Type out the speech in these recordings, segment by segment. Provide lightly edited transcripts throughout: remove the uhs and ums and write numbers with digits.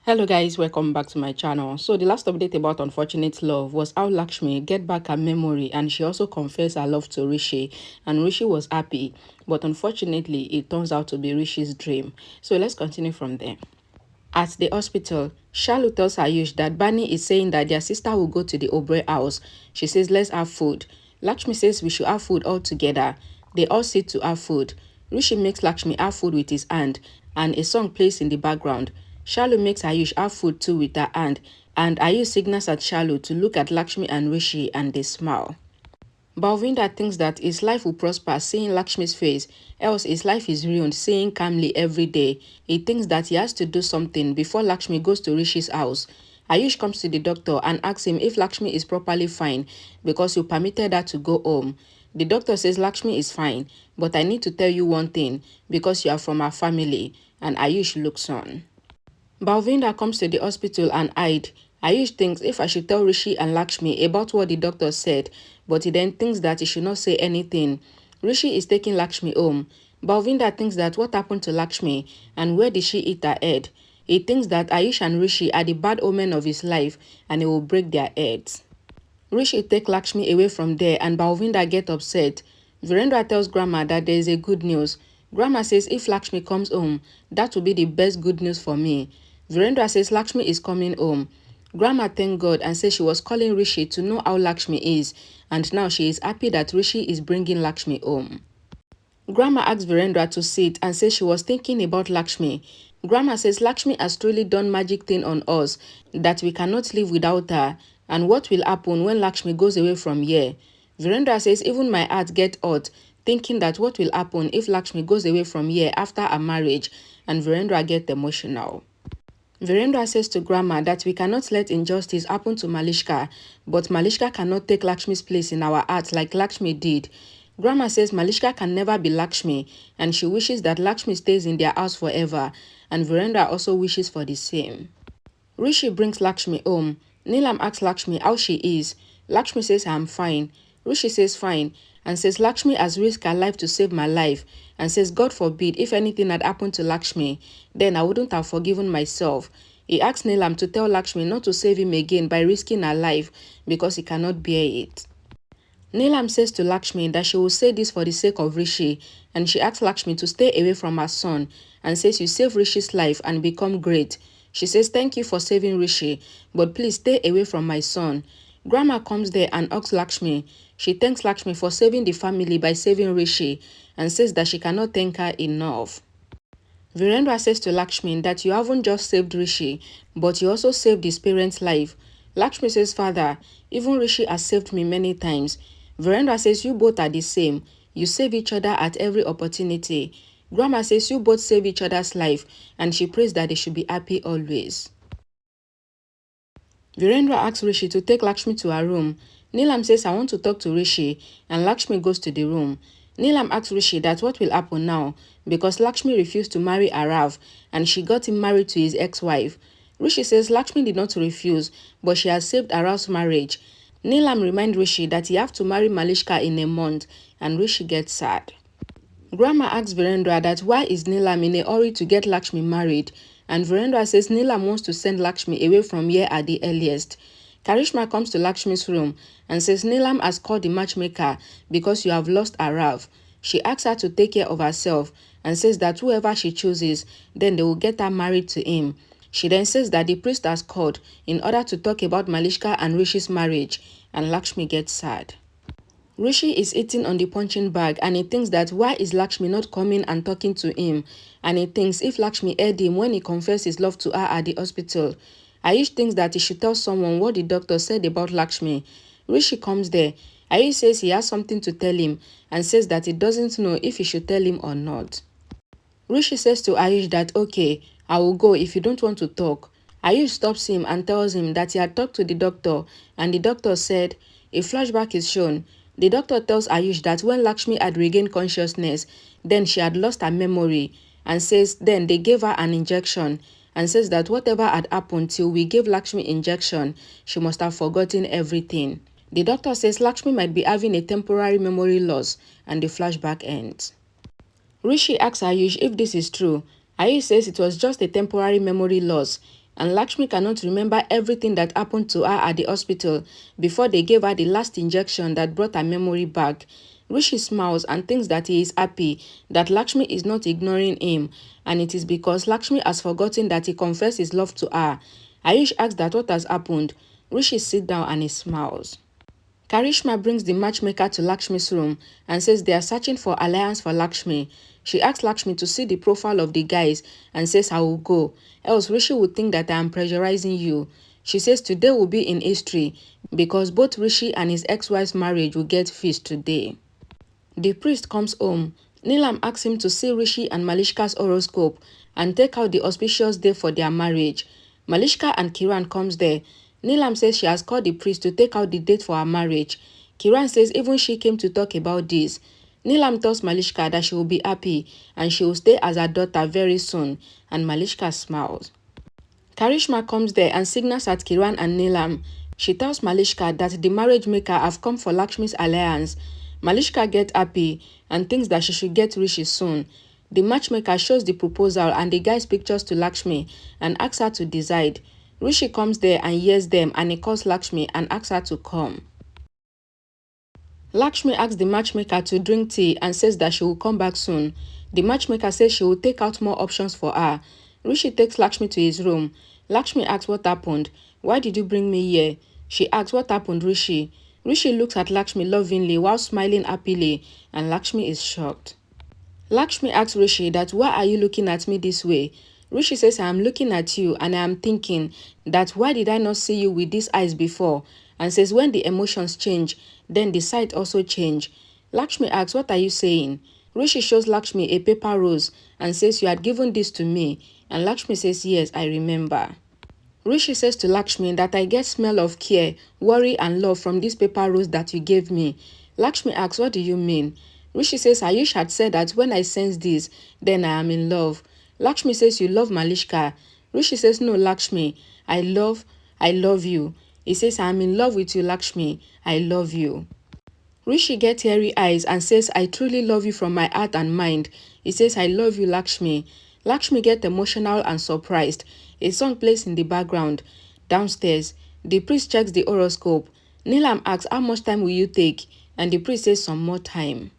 Hello guys, welcome back to my channel. So the last update about Unfortunate Love was how Lakshmi get back her memory and she also confessed her love to Rishi, and Rishi was happy, but unfortunately it turns out to be Rishi's dream. So let's continue from there. At the hospital, Shalu tells Ayush that Bani is saying that their sister will go to the Obre house. She says let's have food. Lakshmi says we should have food all together. They all sit to have food. Rishi makes Lakshmi have food with his hand and a song plays in the background. Shalu makes Ayush have food too with her hand, and Ayush signals at Shalu to look at Lakshmi and Rishi and they smile. Balvinda thinks that his life will prosper seeing Lakshmi's face, else his life is ruined seeing calmly every day. He thinks that he has to do something before Lakshmi goes to Rishi's house. Ayush comes to the doctor and asks him if Lakshmi is properly fine because you permitted her to go home. The doctor says Lakshmi is fine, but I need to tell you one thing because you are from our family, and Ayush looks on. Balvinda comes to the hospital and hide. Ayush thinks if I should tell Rishi and Lakshmi about what the doctor said, but he then thinks that he should not say anything. Rishi is taking Lakshmi home. Balvinda thinks that what happened to Lakshmi and where did she eat her head? He thinks that Ayush and Rishi are the bad omen of his life and he will break their heads. Rishi take Lakshmi away from there and Balvinda get upset. Virendra tells Grandma that there is a good news. Grandma says if Lakshmi comes home, that will be the best good news for me. Virendra says Lakshmi is coming home. Grandma thanked God and says she was calling Rishi to know how Lakshmi is, and now she is happy that Rishi is bringing Lakshmi home. Grandma asks Virendra to sit and says she was thinking about Lakshmi. Grandma says Lakshmi has truly done magic thing on us, that we cannot live without her, and what will happen when Lakshmi goes away from here. Virendra says even my heart get hot, thinking that what will happen if Lakshmi goes away from here after a marriage, and Virendra get emotional. Virendra says to Grandma that we cannot let injustice happen to Malishka, but Malishka cannot take Lakshmi's place in our hearts like Lakshmi did. Grandma says Malishka can never be Lakshmi, and she wishes that Lakshmi stays in their house forever, and Virendra also wishes for the same. Rishi brings Lakshmi home. Neelam asks Lakshmi how she is. Lakshmi says I'm fine. Rishi says fine, and says Lakshmi has risked her life to save my life, and says God forbid if anything had happened to Lakshmi, then I wouldn't have forgiven myself. He asks Neelam to tell Lakshmi not to save him again by risking her life because he cannot bear it. Neelam says to Lakshmi that she will say this for the sake of Rishi, and she asks Lakshmi to stay away from her son and says you save Rishi's life and become great. She says thank you for saving Rishi, but please stay away from my son. Grandma comes there and asks Lakshmi. She thanks Lakshmi for saving the family by saving Rishi and says that she cannot thank her enough. Virendra says to Lakshmi that you haven't just saved Rishi, but you also saved his parents' life. Lakshmi says, Father, even Rishi has saved me many times. Virendra says you both are the same. You save each other at every opportunity. Grandma says you both save each other's life, and she prays that they should be happy always. Virendra asks Rishi to take Lakshmi to her room. Neelam says I want to talk to Rishi, and Lakshmi goes to the room. Neelam asks Rishi that what will happen now because Lakshmi refused to marry Arav and she got him married to his ex-wife. Rishi says Lakshmi did not refuse, but she has saved Arav's marriage. Neelam reminds Rishi that he has to marry Malishka in a month, and Rishi gets sad. Grandma asks Virendra that why is Neelam in a hurry to get Lakshmi married, and Virendra says Neelam wants to send Lakshmi away from here at the earliest. Karishma comes to Lakshmi's room and says Neelam has called the matchmaker because you have lost Arav. She asks her to take care of herself and says that whoever she chooses, then they will get her married to him. She then says that the priest has called in order to talk about Malishka and Rishi's marriage, and Lakshmi gets sad. Rishi is eating on the punching bag and he thinks that why is Lakshmi not coming and talking to him, and he thinks if Lakshmi heard him when he confessed his love to her at the hospital. Ayush thinks that he should tell someone what the doctor said about Lakshmi. Rishi comes there. Ayush says he has something to tell him and says that he doesn't know if he should tell him or not. Rishi says to Ayush that okay, I will go if you don't want to talk. Ayush stops him and tells him that he had talked to the doctor and the doctor said a flashback is shown. The doctor tells Ayush that when Lakshmi had regained consciousness, then she had lost her memory, and says then they gave her an injection, and says that whatever had happened till we gave Lakshmi injection, she must have forgotten everything. The doctor says Lakshmi might be having a temporary memory loss, and the flashback ends. Rishi asks Ayush if this is true. Ayush says it was just a temporary memory loss. and Lakshmi cannot remember everything that happened to her at the hospital before they gave her the last injection that brought her memory back. Rishi smiles and thinks that he is happy that Lakshmi is not ignoring him, and it is because Lakshmi has forgotten that he confessed his love to her. Ayush asks that what has happened. Rishi sits down and he smiles. Karishma brings the matchmaker to Lakshmi's room and says they are searching for alliance for Lakshmi. She asks Lakshmi to see the profile of the guys and says I will go, else Rishi would think that I am pressurizing you. She says today will be in history because both Rishi and his ex-wife's marriage will get fixed today. The priest comes home. Neelam asks him to see Rishi and Malishka's horoscope and take out the auspicious day for their marriage. Malishka and Kiran comes there. Neelam says she has called the priest to take out the date for her marriage. Kiran says even she came to talk about this. Neelam tells Malishka that she will be happy and she will stay as her daughter very soon, and Malishka smiles. Karishma comes there and signals at Kiran and Neelam. She tells Malishka that the marriage maker have come for Lakshmi's alliance. Malishka gets happy and thinks that she should get Rishi soon. The matchmaker shows the proposal and the guy's pictures to Lakshmi and asks her to decide. Rishi comes there and hears them and he calls Lakshmi and asks her to come. Lakshmi asks the matchmaker to drink tea and says that she will come back soon. The matchmaker says she will take out more options for her. Rishi takes Lakshmi to his room. Lakshmi asks what happened. Why did you bring me here? She asks what happened, Rishi. Rishi looks at Lakshmi lovingly while smiling happily, and Lakshmi is shocked. Lakshmi asks Rishi that why are you looking at me this way? Rishi says I am looking at you and I am thinking that why did I not see you with these eyes before? And says when the emotions change, then the sight also change. Lakshmi asks what are you saying? Rishi shows Lakshmi a paper rose and says you had given this to me, and Lakshmi says yes, I remember. Rishi says to Lakshmi that I get smell of care, worry and love from this paper rose that you gave me. Lakshmi asks what do you mean? Rishi says Ayush had said that when I sense this, then I am in love. Lakshmi says you love Malishka. Rishi says no Lakshmi, I love you. He says I am in love with you Lakshmi, I love you. Rishi gets teary eyes and says I truly love you from my heart and mind. He says I love you Lakshmi. Lakshmi gets emotional and surprised. A song plays in the background. Downstairs, the priest checks the horoscope. Neelam asks how much time will you take, and the priest says some more time.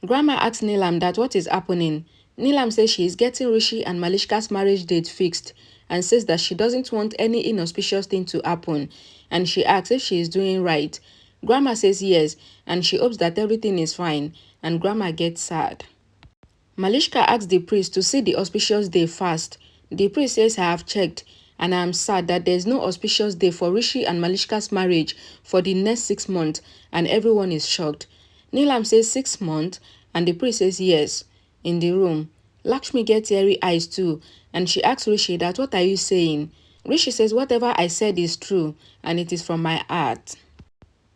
Grandma asks Neelam that what is happening. Neelam says she is getting Rishi and Malishka's marriage date fixed and says that she doesn't want any inauspicious thing to happen, and she asks if she is doing right. Grandma says yes, and she hopes that everything is fine, and Grandma gets sad. Malishka asks the priest to see the auspicious day first. The priest says I have checked, and I am sad that there is no auspicious day for Rishi and Malishka's marriage for the next 6 months, and everyone is shocked. Neelam says 6 months, and the priest says yes. In the room, Lakshmi gets teary eyes too, and she asks Rishi that what are you saying? Rishi says whatever I said is true, and it is from my heart.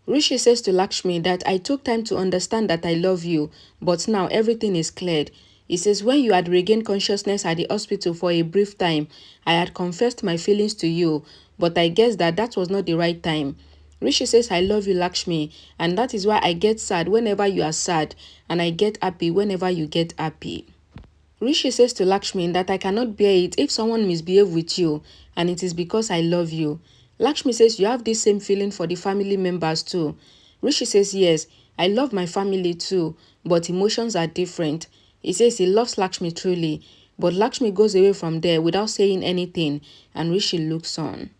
Rishi says to Lakshmi that I took time to understand that I love you, but now everything is cleared. He says when you had regained consciousness at the hospital for a brief time, I had confessed my feelings to you, but I guess that was not the right time. Rishi says I love you Lakshmi, and that is why I get sad whenever you are sad, and I get happy whenever you get happy. Rishi says to Lakshmi that I cannot bear it if someone misbehaves with you, and it is because I love you. Lakshmi says you have this same feeling for the family members too. Rishi says yes, I love my family too, but emotions are different. He says he loves Lakshmi truly, but Lakshmi goes away from there without saying anything, and Rishi looks on.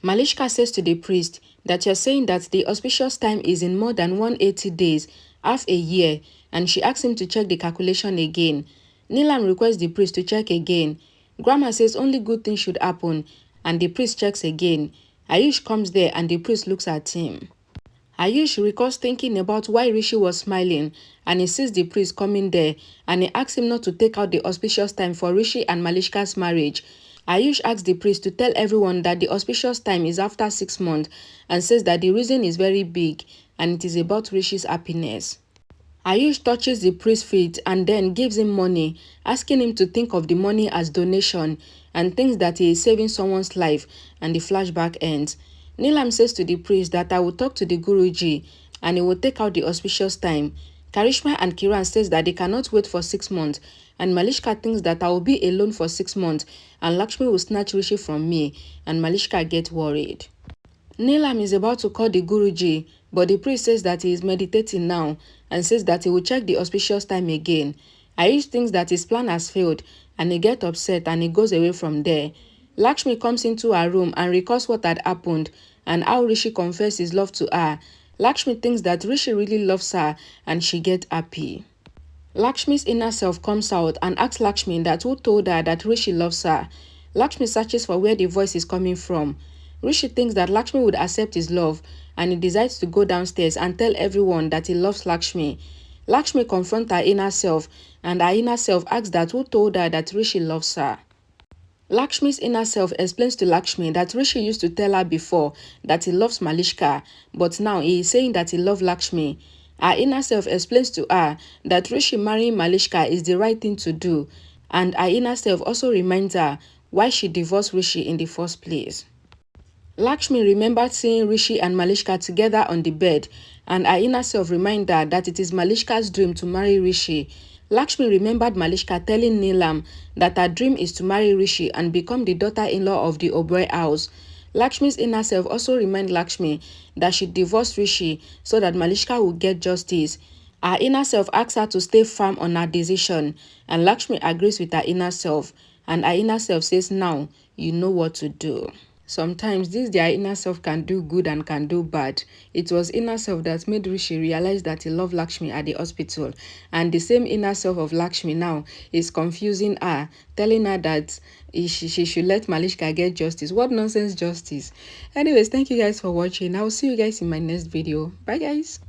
Malishka says to the priest that you're saying that the auspicious time is in more than 180 days, half a year, and she asks him to check the calculation again. Neelam requests the priest to check again. Grandma says only good things should happen, and the priest checks again. Ayush comes there and the priest looks at him. Ayush recalls thinking about why Rishi was smiling, and he sees the priest coming there, and he asks him not to take out the auspicious time for Rishi and Malishka's marriage. Ayush asks the priest to tell everyone that the auspicious time is after 6 months and says that the reason is very big and it is about Rishi's happiness. Ayush touches the priest's feet and then gives him money, asking him to think of the money as donation and thinks that he is saving someone's life, and the flashback ends. Neelam says to the priest that I will talk to the Guruji and he will take out the auspicious time. Karishma and Kiran says that they cannot wait for 6 months And Malishka thinks that I will be alone for 6 months and Lakshmi will snatch Rishi from me, and Malishka gets worried. Neelam is about to call the Guruji, but the priest says that he is meditating now and says that he will check the auspicious time again. Ayush thinks that his plan has failed and he gets upset and he goes away from there. Lakshmi comes into her room and recalls what had happened and how Rishi confessed his love to her. Lakshmi thinks that Rishi really loves her and she gets happy. Lakshmi's inner self comes out and asks Lakshmi that who told her that Rishi loves her. Lakshmi searches for where the voice is coming from. Rishi thinks that Lakshmi would accept his love and he decides to go downstairs and tell everyone that he loves Lakshmi. Lakshmi confronts her inner self and her inner self asks that who told her that Rishi loves her. Lakshmi's inner self explains to Lakshmi that Rishi used to tell her before that he loves Malishka, but now he is saying that he loves Lakshmi. Her inner self explains to her that Rishi marrying Malishka is the right thing to do, and her inner self also reminds her why she divorced Rishi in the first place. Lakshmi remembered seeing Rishi and Malishka together on the bed, and her inner self reminded her that it is Malishka's dream to marry Rishi. Lakshmi remembered Malishka telling Neelam that her dream is to marry Rishi and become the daughter-in-law of the Oberoi house. Lakshmi's inner self also reminded Lakshmi that she divorced Rishi so that Malishka would get justice. Her inner self asks her to stay firm on her decision, and Lakshmi agrees with her inner self, and her inner self says, now you know what to do. Sometimes this their inner self can do good and can do bad. It was inner self that made Rishi realize that he loved Lakshmi at the hospital. And the same inner self of Lakshmi now is confusing her, telling her that she should let Malishka get justice. What nonsense justice? Anyways, thank you guys for watching. I will see you guys in my next video. Bye guys.